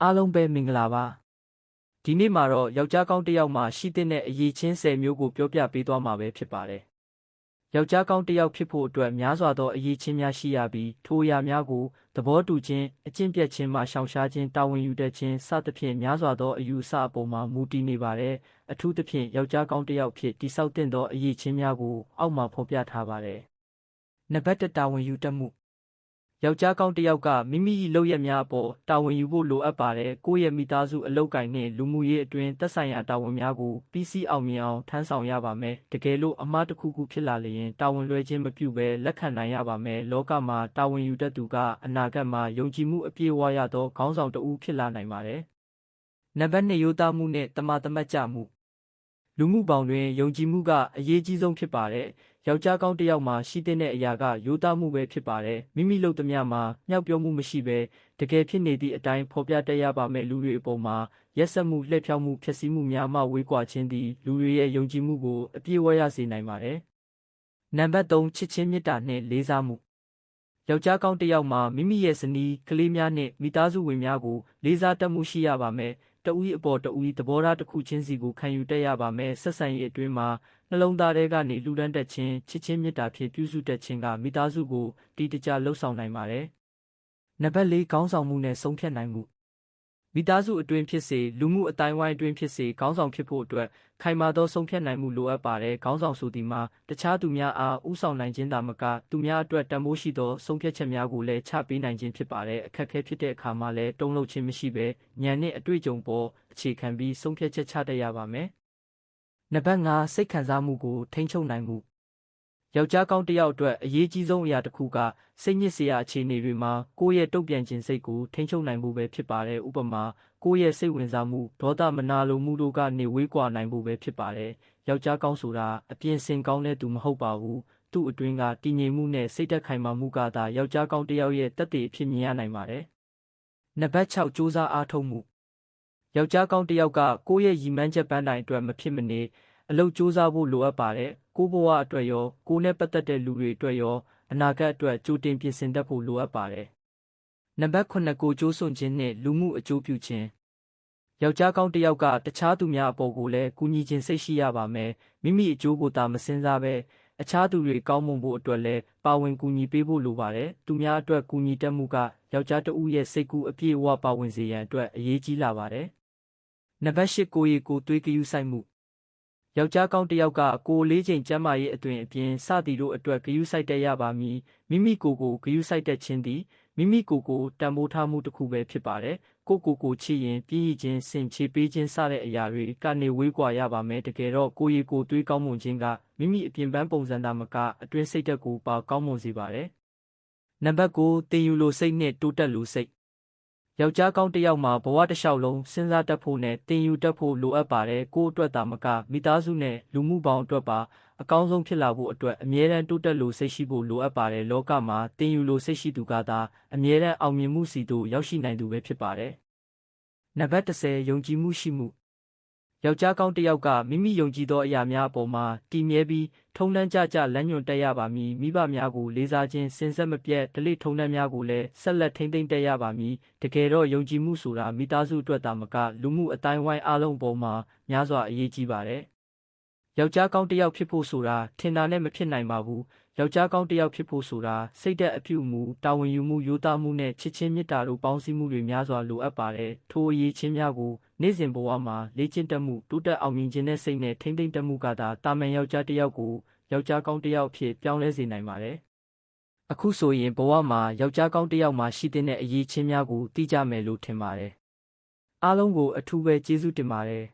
အားလုံးပဲမင်္ဂလာပါဒီနေ့မှာတော့ယောက်ျားကောင်းတစ်ယောက်မှာရှိတဲ့အရေးချင်း10မျိုးကိုပြောပြပေးသွားမှာပဲဖြစ်ပါတယ်ယောက်ျားကောင်းတစ်ယောက်ဖြစ်ဖို့အတွက်များစွာသောအရေးချင်းများရှိရပြီးထိုအရာများကိုသဘောတူခြင်းအကျင့်ပြတ်ခြင်းမှရှောင်ရှားခြင်းတာဝန်ယူတတ်ခြင်းစသဖြင့်များစွာသောအယူအဆအပေါ်မှာမူတည်နေပါတယ်အထူးသဖြင့်ယောက်ျားကောင်းတစ်ယောက်ဖြစ်တည်ဆောက်သင့်သောအရေးချင်းများကိုအောက်မှာဖော်ပြထားပါတယ်နံပါတ်1တာဝန်ယူတတ်မှုယောက်ျားကောင်းတစ်ယောက်ကမိမိ၏လုပ်ရက်များအပေါ်တာဝန်ယူဖို့လိုအပ်ပါတယ်။ကိုယ့်ရဲ့မိသားစုအလုပ်ကိုင်နှင့်လူမှုရေးအတွင်းသက်ဆိုင်ရာတာဝန်များကိုပြီးစီးအောင်မြင်အောင်ထမ်းဆောင်ရပါမယ်။တကယ်လို့အမှားတစ်ခုခုဖြစ်လာလျင်တာဝန်လွှဲခြင်းမပြုဘဲလက်ခံနိုင်ရပါမယ်။လောကမှာတာဝန်ယူတတ်သူကအနာဂတ်မှာယုံကြည်မှုအပြည့်အဝရသောခေါင်းဆောင်တစ်ဦးဖြစ်လာနိုင်ပါတယ်။နံပါတ်2ရိုးသားမှုနှင့်တမာသမတ်ကြမှုလူမှုပေါင်းတွင်ယုံကြည်မှုကအရေးကြီးဆုံးဖြစ်ပါတယ်။ယောက်ျားကောင်းတစ်ယောက်မှာရှိတဲ့အရာကရိုးသားမှုပဲဖြစ်ပါတယ်။မိမိလုပ်သမျှမှာမျှောက်ပြောမှုမရှိဘဲတကယ်ဖြစ်နေသည့်အတိုင်းဖော်ပြတတ်ရပါမယ်လူတွေအပေါ်မှာရက်စက်မှုလှည့်ဖြောက်မှုဖျက်ဆီးမှုများမှဝေးကွာခြင်းသည်လူတွေရဲ့ယုံကြည်မှုကိုအပြည့်အဝရစေနိုင်ပါတယ်။နံပါတ်3ချစ်ချင်းမေတ္တာနှင့်လေးစားမှုယောက်ျားကောင်းတစ်ယောက်မှာမိမိရဲ့ဇနီးကလေးများနှင့်မိသားစုဝင်များကိုလေးစားတတ်မှုရှိရပါမယ်။တဦး၏အပေါ်တဦး၏သဘောထားတစ်ခုချင်းစီကိုခံယူတတ်ရပါမယ်ဆက်ဆံရေးအတွင်းမှာနှလုံးသားထဲကနေလှူဒန်းတတ်ခြင်းချစ်ချင်းမေတ္တာဖြင့်ပြုစုတတ်ခြင်းကမိသားစုကိုတည်တကျလှုပ်ဆောင်နိုင်ပါတယ်နံပါတ်4ခေါင်းဆောင်မှုနဲ့ဆုံးဖြတ်နိုင်မှုမိသားစုအတွင်းဖြစ်စေလူမှုအတိုင်းဝိုင်းအတွင်းဖြစ်စေခေါင်းဆောင်ဖြစ်ဖို့အတွက်ခိုင်မာသောဆုံးဖြတ်နိုင်မှုလိုအပ်ပါတယ်ခေါင်းဆောင်ဆိုသည်မှာတခြားသူများအားဥဆောင်နိုင်ခြင်းသာမကသူများအတွက်တန်ဖိုးရှိသောဆုံးဖြတ်ချက်များကိုလည်းချပေးနိုင်ခြင်းဖြစ်ပါတယ်အခက်အခဲဖြစ်တဲ့အခါမှာလည်းတုံ့လှုပ်ခြင်းမရှိဘဲဉာဏ်နဲ့အတွေ့အကြုံပေါ်အခြေခံပြီးဆုံးဖြတ်ချက်ချတတ်ရပါမယ်နံပါတ်5စိတ်ခံစားမှုကိုထိန်းချုပ်နိုင်မှုယောက်ျားကောင်းတစ်ယောက်အတွက်အရေးကြီးဆုံးအရာတစ်ခုကစိတ်ညစ်စရာအခြေအနေတွေမှာကိုယ့်ရဲ့တုံ့ပြန်ခြင်းစိတ်ကိုထိန်းချုပ်နိုင်ဖို့ပဲဖြစ်ပါတယ်ဥပမာကိုယ့်ရဲ့စိတ်ဝင်စားမှုဒေါသမနာလိုမှုတို့ကနေဝေးကွာနိုင်ဖို့ပဲဖြစ်ပါတယ်ယောက်ျားကောင်းဆိုတာအပြင်စင်ကောင်းတဲ့သူမဟုတ်ပါဘူးသူ့အတွင်းကတည်ငြိမ်မှုနဲ့စိတ်သက်ခိုင်မာမှုကသာယောက်ျားကောင်းတစ်ယောက်ရဲ့သက်သေအဖြစ်မြင်ရနိုင်ပါတယ်နံပါတ်6စူးစမ်းအားထုတ်မှုယောက်ျားကောင်းတစ်ယောက်ကကိုယ့်ရဲ့ရည်မှန်းချက်ပန်းတိုင်အတွက်မဖြစ်မနေအလုပ်စူးစမ်းဖို့လိုအပ်ပါတယ်ကိုယ့်ဘဝအတွက်ရောကိုယ်နဲ့ပတ်သက်တဲ့လူတွေအတွက်ရောအနာဂတ်အတွက်ကြိုတင်ပြင်ဆင်တတ်ဖို့လိုအပ်ပါတယ်နံပါတ်9ကိုကြိုးစွန့်ခြင်းနဲ့လူမှုအကျိုးပြုခြင်းယောက်ျားကောင်းတစ်ယောက်ကတခြားသူများအပေါ်ကိုလည်းကူညီခြင်းစိတ်ရှိရပါမယ်မိမိအကျိုးကိုသာမစင်စားဘဲအခြားသူတွေကောင်းမွန်ဖို့အတွက်လည်းပါဝင်ကူညီပေးဖို့လိုပါတယ်သူများအတွက်ကူညီတတ်မှုကယောက်ျားတစ်ဦးရဲ့စိတ်ကူးအပြည့်အဝပါဝင်စေရန်အတွက်အရေးကြီးလာပါတယ်နံပါတ်10ကိုယ်ရည်ကိုယ်သွေးဂရုစိုက်မှုယောက်ျားကောင်းတစ်ယောက်ကကိုယ်လေးချိန်ကျန်းမာရေးအတွင်အပြင်စသည်တို့အတွက်ဂရုစိုက်တတ်ရပါမည်မိမိကိုယ်ကိုဂရုစိုက်တတ်ခြင်းသည်မိမိကိုယ်ကိုတန်ဖိုးထားမှုတစ်ခုပဲဖြစ်ပါတယ်ကိုယ်ချစ်ရင်ပြည့်ရခြင်းစင်ချေပေးခြင်းစတဲ့အရာတွေကနေဝေးကွာရပါမယ်တကယ်တော့ကိုယ်ရည်ကိုယ်သွေးကောင်းမွန်ခြင်းကမိမိအပြင်ပန်းပုံစံသာမကအတွင်းစိတ်ဓာတ်ကိုပါကောင်းမွန်စေပါတယ်နံပါတ်9သင်ယူလိုစိတ်နဲ့တိုးတက်လိုစိတ်ယောက်ျားကောင်းတစ်ယောက်မှာဘဝတစ်လျှောက်လုံးစဉ်းစားတတ်ဖို့နဲ့သင်ယူတတ်ဖို့လိုအပ်ပါတယ်ကိုယ့်အတွက်သာမကမိသားစုနဲ့လူမှုပေါင်းအတွက်ပါအကောင်းဆုံးဖြစ်လာဖို့အတွက်အမြဲတမ်းတိုးတက်လိုစိတ်ရှိဖို့လိုအပ်ပါတယ်လောကမှာသင်ယူလိုစိတ်ရှိသူကသာအမြဲတမ်းအောင်မြင်မှုစီသို့ရောက်ရှိနိုင်သူပဲဖြစ်ပါတယ်နံပါတ်10ယုံကြည်မှုရှိမှုယောက်ျားကောင်းတစ်ယောက်ကမိမိယုံကြည်သောအရာများအပေါ်မှာတည်မြဲပြီးထုံတမ်းကြလမ်းညွှန်တက်ရပါမည်မိဘများကိုလေးစားခြင်းစင်ဆက်မပြတ်ဓလေ့ထုံတမ်းများကိုလည်းဆက်လက်ထိန်းသိမ်းတက်ရပါမည်တကယ်တော့ယုံကြည်မှုဆိုတာမိသားစုအတွက်သာမကလူမှုအတိုင်းဝိုင်းအားလုံးပေါ်မှာများစွာအရေးကြီးပါတယ်ယောက်ျားကောင်းတစ်ယောက်ဖြစ်ဖို့ဆိုတာထင်တာနဲ့မဖြစ်နိုင်ပါဘူးယောက်ျားကောင်းတစ်ယောက်ဖြစ်ဖို့ဆိုတာစိတ်ဓာတ်အပြုအမူတာဝန်ယူမှုရိုးသားမှုနဲ့ချစ်ချင်းမေတ္တာတို့ပေါင်းစည်းမှုတွေများစွာလိုအပ်ပါတယ်ထိုအရေးချင်းများကိုနေ့စဉ်ဘဝမှာလေ့ကျင့်တတ်မှုတိုးတက်အောင်မြင်ခြင်းနဲ့စိတ်နဲ့ထိမ့်သိမ့်တတ်မှုကသာတာမန်ယောက်ျားတစ်ယောက်ကိုယောက်ျားကောင်းတစ်ယောက်ဖြစ်ပြောင်းလဲစေနိုင်ပါတယ်အခုဆိုရင်ဘဝမှာယောက်ျားကောင်းတစ်ယောက်မှာရှိတဲ့အရေးချင်းများကိုသိကြမယ်လို့ထင်ပါတယ်အားလုံးကိုအထူးပဲကျေးဇူးတင်ပါတယ်